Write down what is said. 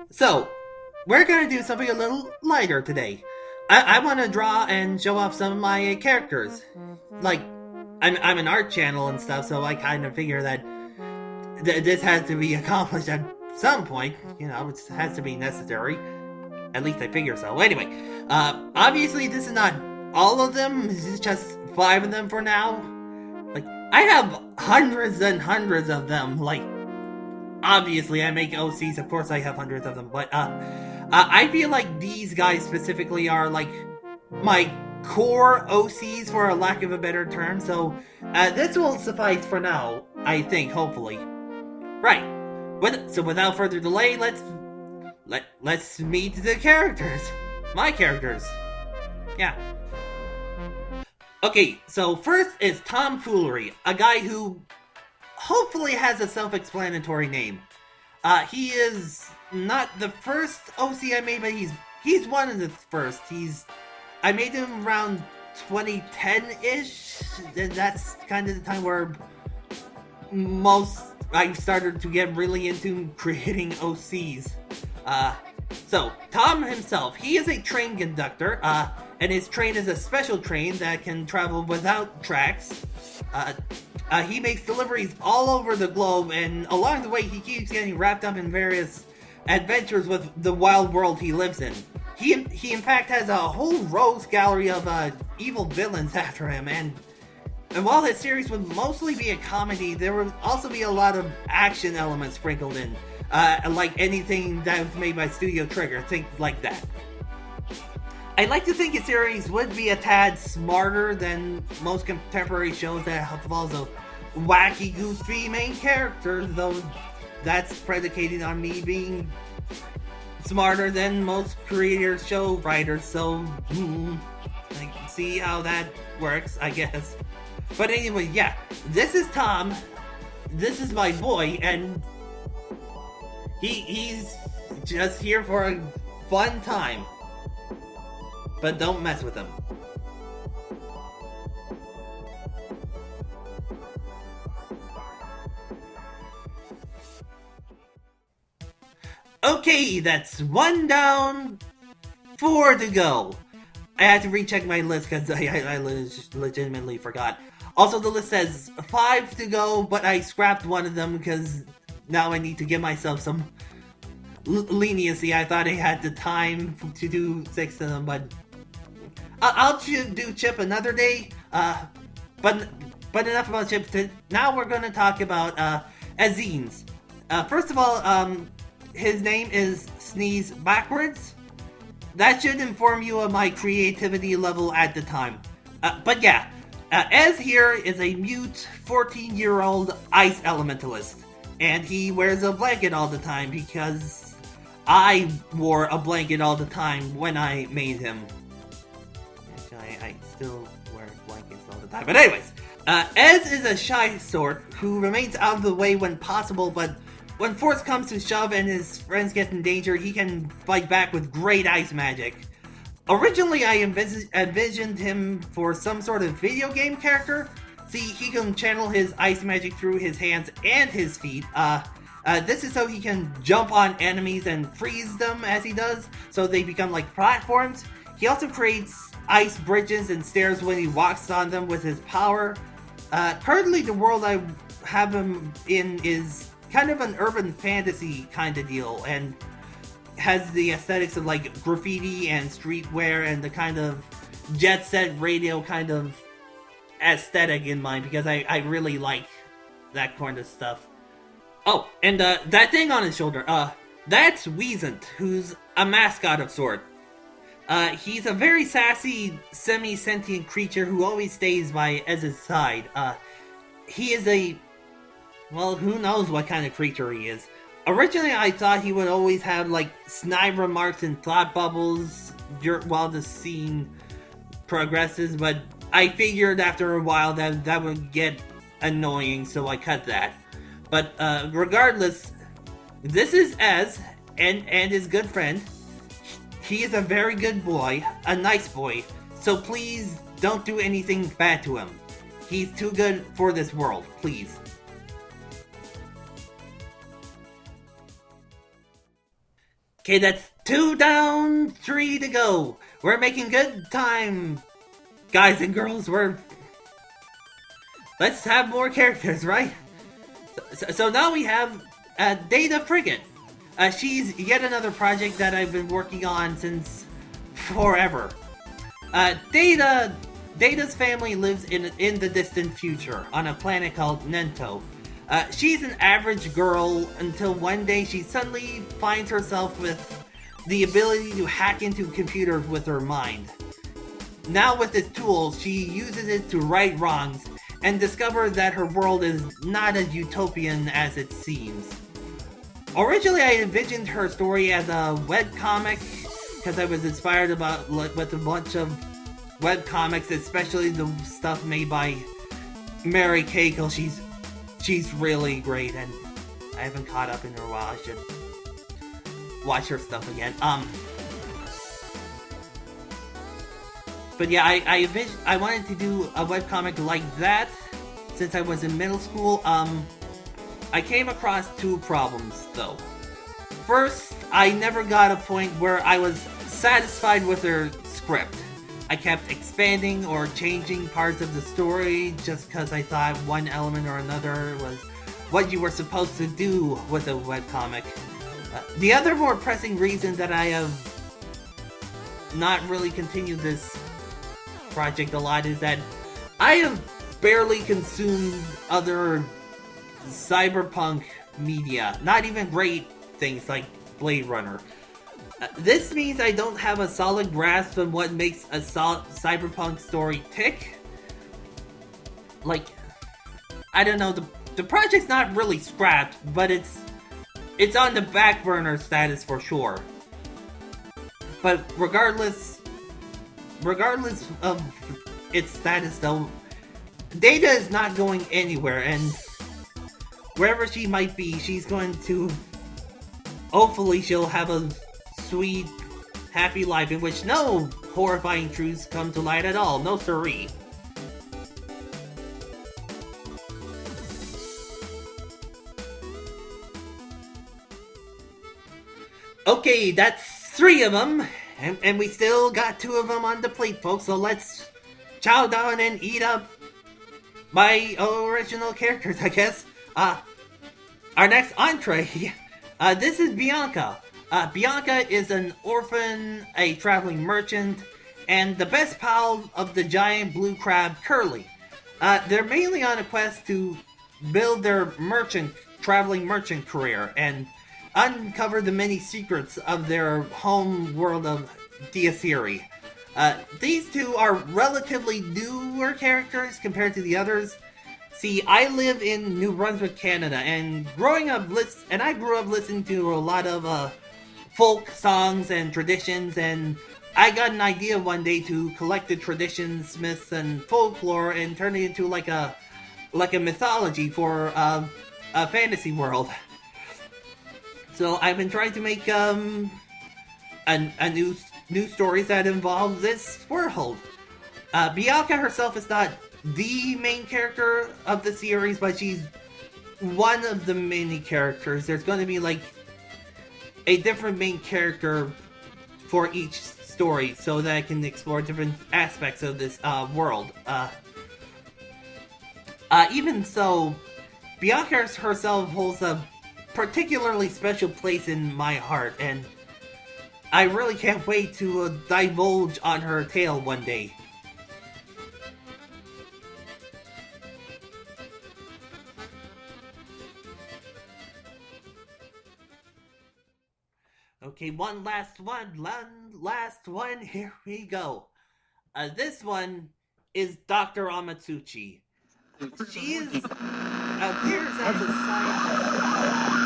So, we're gonna do something a little lighter today. I want to draw and show off some of my characters. Like, I'm an art channel and stuff, so I kind of figure that this has to be accomplished at some point. You know, it has to be necessary. At least I figure so. Anyway, obviously this is not all of them. This is just 5 of them for now. Like, I have hundreds and hundreds of them. Like, obviously I make OCs, of course I have hundreds of them, but I feel like these guys specifically are like my core OCs, for a lack of a better term, so this will suffice for now, I think, hopefully. Right. So without further delay, let's meet the characters. My characters. Yeah. Okay, so first is Tom Foolery, a guy who hopefully has a self-explanatory name. He is not the first OC I made, but he's one of the first. I made him around 2010-ish, and that's kind of the time where I started to get really into creating OCs. So, Tom himself, he is a train conductor, and his train is a special train that can travel without tracks. He makes deliveries all over the globe, and along the way he keeps getting wrapped up in various adventures with the wild world he lives in. He in fact has a whole rogues gallery of evil villains after him, and while his series would mostly be a comedy, there would also be a lot of action elements sprinkled in, like anything that was made by Studio Trigger, things like that. I'd like to think his series would be a tad smarter than most contemporary shows that follows a wacky, goofy main character, though that's predicated on me being smarter than most creators, show writers, so I can see how that works, I guess. But anyway, yeah, this is Tom. This is my boy, and he's just here for a fun time. But don't mess with him. Okay, that's 1 down, 4 to go. I had to recheck my list because I legitimately forgot. Also, the list says 5 to go, but I scrapped one of them because now I need to give myself some leniency. I thought I had the time to do 6 of them, but I'll do Chip another day. But enough about Chip. Now we're going to talk about Azines. First of all, his name is Sneeze Backwards. That should inform you of my creativity level at the time. But yeah, Ez here is a mute 14-year-old ice elementalist. And he wears a blanket all the time because I wore a blanket all the time when I made him. Actually, I still wear blankets all the time. But anyways, Ez is a shy sort who remains out of the way when possible, but when force comes to shove and his friends get in danger, he can fight back with great ice magic. Originally, I envisioned him for some sort of video game character. See, he can channel his ice magic through his hands and his feet. This is so he can jump on enemies and freeze them as he does, so they become like platforms. He also creates ice bridges and stairs when he walks on them with his power. Currently, the world I have him in is kind of an urban fantasy kind of deal, and has the aesthetics of like graffiti and streetwear and the kind of jet set radio kind of aesthetic in mind, because I really like that kind of stuff. Oh, and that thing on his shoulder, that's Weezant, who's a mascot of sort. He's a very sassy, semi-sentient creature who always stays by Ez's side. He is well, who knows what kind of creature he is. Originally, I thought he would always have, like, snide remarks and thought bubbles while the scene progresses, but I figured after a while that would get annoying, so I cut that. But, regardless, this is Ez, and his good friend. He is a very good boy, a nice boy, so please don't do anything bad to him. He's too good for this world, please. Okay, that's 2 down, 3 to go. We're making good time, guys and girls. Let's have more characters, right? So now we have Data Frigate. She's yet another project that I've been working on since forever. Data's family lives in the distant future on a planet called Nento. She's an average girl until one day she suddenly finds herself with the ability to hack into computers with her mind. Now with this tool, she uses it to right wrongs and discovers that her world is not as utopian as it seems. Originally, I envisioned her story as a webcomic because I was inspired with a bunch of webcomics, especially the stuff made by Mary Keiko. She's really great, and I haven't caught up in her a while. I should watch her stuff again. But yeah, I wanted to do a webcomic like that since I was in middle school. I came across 2 problems though. First, I never got a point where I was satisfied with her script. I kept expanding or changing parts of the story just because I thought one element or another was what you were supposed to do with a webcomic. The other more pressing reason that I have not really continued this project a lot is that I have barely consumed other cyberpunk media, not even great things like Blade Runner. This means I don't have a solid grasp on what makes a cyberpunk story tick. Like, I don't know, the project's not really scrapped, but it's on the back burner status for sure. But regardless of its status though, Data is not going anywhere, and wherever she might be, she's going to... Hopefully she'll have a sweet, happy life in which no horrifying truths come to light at all. No siree. Okay, that's 3 of them, and we still got 2 of them on the plate, folks, so let's chow down and eat up my original characters, I guess. Our next entree, this is Bianca. Bianca is an orphan, a traveling merchant, and the best pal of the giant blue crab, Curly. They're mainly on a quest to build their traveling merchant career and uncover the many secrets of their home world of Diathiri. These 2 are relatively newer characters compared to the others. See, I live in New Brunswick, Canada, and I grew up listening to a lot of folk songs and traditions, and I got an idea one day to collect the traditions, myths, and folklore and turn it into like a mythology for a fantasy world. So I've been trying to make a new stories that involve this world. Bianca herself is not the main character of the series, but she's one of the many characters. There's going to be like a different main character for each story so that I can explore different aspects of this world. Even so, Bianca herself holds a particularly special place in my heart, and I really can't wait to divulge on her tale one day. Okay, one last one, here we go. This one is Dr. Amatsuchi. She appears as a scientist